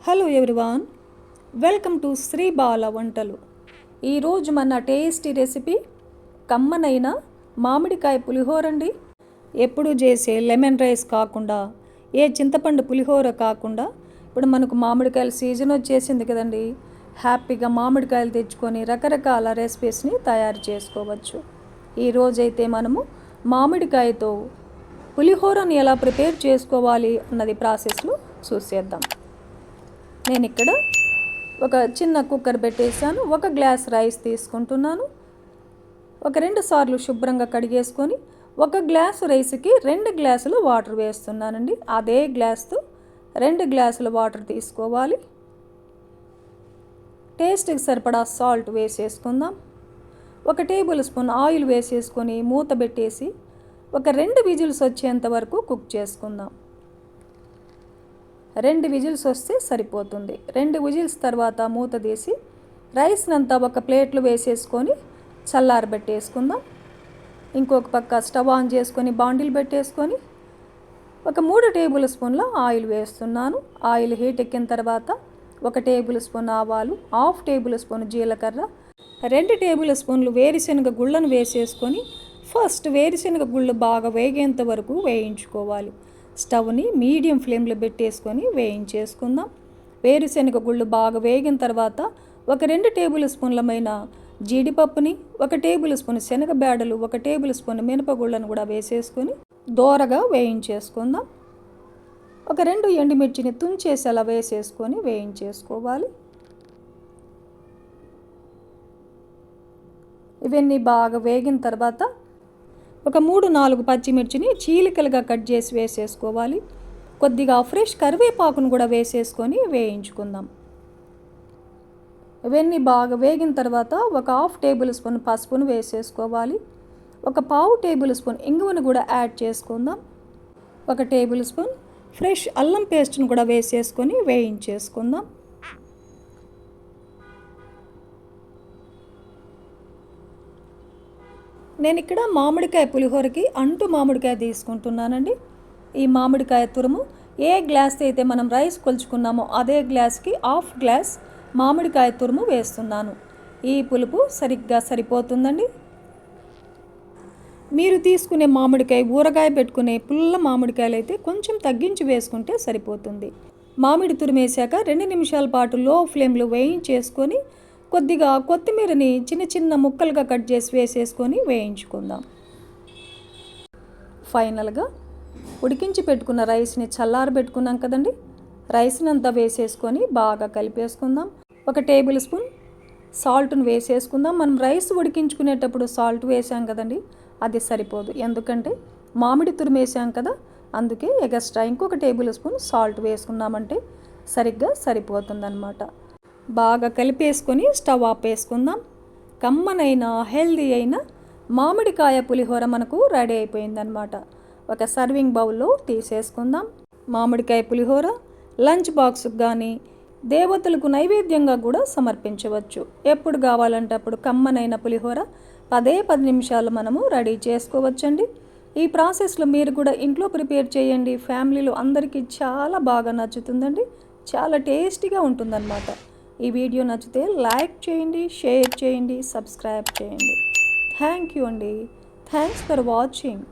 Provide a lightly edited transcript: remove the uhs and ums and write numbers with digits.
Hello everyone, welcome to Sri Bala Vantalu. ఈరోజు మన tasty recipe కమ్మనైన మామిడికాయ పులిహోర అండి. ఎప్పుడు చేసే లెమన్ రైస్ కాకుండా, ఏ చింతపండు పులిహోర కాకుండా, ఇప్పుడు మనకు మామిడికాయల సీజన్ వచ్చేసింది కదండి. హ్యాపీగా మామిడికాయలు తెచ్చుకొని రకరకాల రెసిపీస్ని తయారు చేసుకోవచ్చు. ఈరోజైతే మనము మామిడికాయతో పులిహోరని ఎలా ప్రిపేర్ చేసుకోవాలి అన్నది ప్రాసెస్లో చూసేద్దాం. నేను ఇక్కడ ఒక చిన్న కుక్కర్ పెట్టేశాను. 1 గ్లాస్ రైస్ తీసుకుంటున్నాను. ఒక 2 సార్లు శుభ్రంగా కడిగేసుకొని 1 గ్లాసు రైస్కి 2 గ్లాసులు వాటర్ వేస్తున్నానండి. అదే గ్లాస్తో 2 గ్లాసుల వాటర్ తీసుకోవాలి. టేస్ట్కి సరిపడా సాల్ట్ వేసేసుకుందాం. 1 టేబుల్ స్పూన్ ఆయిల్ వేసేసుకొని మూత పెట్టేసి ఒక 2 విజిల్స్ వచ్చేంత వరకు కుక్ చేసుకుందాం. 2 విజిల్స్ వస్తే సరిపోతుంది. 2 విజిల్స్ తర్వాత మూత తీసి రైస్నంతా ఒక ప్లేట్లో వేసేసుకొని చల్లారబెట్టేసుకుందాం. ఇంకొక పక్క స్టవ్ ఆన్ చేసుకొని బాండిల్ పెట్టేసుకొని ఒక 3 టేబుల్ స్పూన్ల ఆయిల్ వేస్తున్నాను. ఆయిల్ హీట్ ఎక్కిన తర్వాత 1 టేబుల్ స్పూన్ ఆవాలు, 1/2 టేబుల్ స్పూన్ జీలకర్ర, 2 టేబుల్ స్పూన్లు వేరుశనగ గుళ్ళను వేసేసుకొని ఫస్ట్ వేరుశనగ గుళ్ళు బాగా వేగేంత వరకు వేయించుకోవాలి. స్టవ్ని మీడియం ఫ్లేమ్లో పెట్టేసుకొని వేయించేసుకుందాం. వేరుశనగ గుళ్ళు బాగా వేగిన తర్వాత ఒక 2 టేబుల్ స్పూన్లమైన జీడిపప్పుని, 1 టేబుల్ స్పూన్ శనగబేడలు, 1 టేబుల్ స్పూన్ మినపగుళ్ళను కూడా వేసేసుకొని దోరగా వేయించేసుకుందాం. ఒక 2 ఎండుమిర్చిని తుంచేసి అలా వేసేసుకొని వేయించేసుకోవాలి. ఇవన్నీ బాగా వేగిన తర్వాత ఒక 3-4 పచ్చిమిర్చిని చీలికలుగా కట్ చేసి వేసేసుకోవాలి. కొద్దిగా ఫ్రెష్ కరివేపాకును కూడా వేసేసుకొని వేయించుకుందాం. ఇవన్నీ బాగా వేగిన తర్వాత ఒక 1/2 టేబుల్ స్పూన్ పసుపును వేసేసుకోవాలి. ఒక 1/4 టేబుల్ స్పూన్ ఇంగువను కూడా యాడ్ చేసుకుందాం. 1 టేబుల్ స్పూన్ ఫ్రెష్ అల్లం పేస్ట్ను కూడా వేసేసుకొని వేయించేసుకుందాం. నేను ఇక్కడ మామిడికాయ పులిహోరకి అంటు మామిడికాయ తీసుకుంటున్నానండి. ఈ మామిడికాయ తురుము ఏ గ్లాస్ అయితే మనం రైస్ కొలుచుకున్నామో అదే గ్లాస్కి 1/2 గ్లాస్ మామిడికాయ తురుము వేస్తున్నాను. ఈ పులుపు సరిగ్గా సరిపోతుందండి. మీరు తీసుకునే మామిడికాయ ఊరగాయ పెట్టుకునే పుల్ల మామిడికాయలు అయితే కొంచెం తగ్గించి వేసుకుంటే సరిపోతుంది. మామిడి తురుము వేసాక 2 నిమిషాల పాటు లో ఫ్లేమ్లో వేయించేసుకొని కొద్దిగా కొత్తిమీరని చిన్న చిన్న ముక్కలుగా కట్ చేసి వేసేసుకొని వేయించుకుందాం. ఫైనల్గా ఉడికించి పెట్టుకున్న రైస్ని చల్లారబెట్టుకున్నాం కదండి. రైస్ని అంతా వేసేసుకొని బాగా కలిపేసుకుందాం. 1 టేబుల్ స్పూన్ సాల్ట్ను వేసేసుకుందాం. మనం రైస్ ఉడికించుకునేటప్పుడు సాల్ట్ వేసాం కదండి, అది సరిపోదు. ఎందుకంటే మామిడి తురుము వేసాం కదా, అందుకే ఎక్స్ట్రా ఇంకొక టేబుల్ స్పూన్ సాల్ట్ వేసుకున్నామంటే సరిగ్గా సరిపోతుందన్నమాట. బాగా కలిపేసుకొని స్టవ్ ఆపేసుకుందాం. కమ్మనైన హెల్దీ అయిన మామిడికాయ పులిహోర మనకు రెడీ అయిపోయిందనమాట. ఒక సర్వింగ్ బౌల్లో తీసేసుకుందాం. మామిడికాయ పులిహోర లంచ్ బాక్స్కి కానీ దేవతలకు నైవేద్యంగా కూడా సమర్పించవచ్చు. ఎప్పుడు కావాలంటే అప్పుడు కమ్మనైన పులిహోర 10 నిమిషాలు మనము రెడీ చేసుకోవచ్చండి. ఈ ప్రాసెస్లో మీరు కూడా ఇంట్లో ప్రిపేర్ చేయండి. ఫ్యామిలీలో అందరికీ చాలా బాగా నచ్చుతుందండి. చాలా టేస్టీగా ఉంటుందన్నమాట. ఈ వీడియో నచ్చితే లైక్ చేయండి, షేర్ చేయండి, సబ్స్క్రైబ్ చేయండి. థ్యాంక్ యూ అండి. Thanks for watching.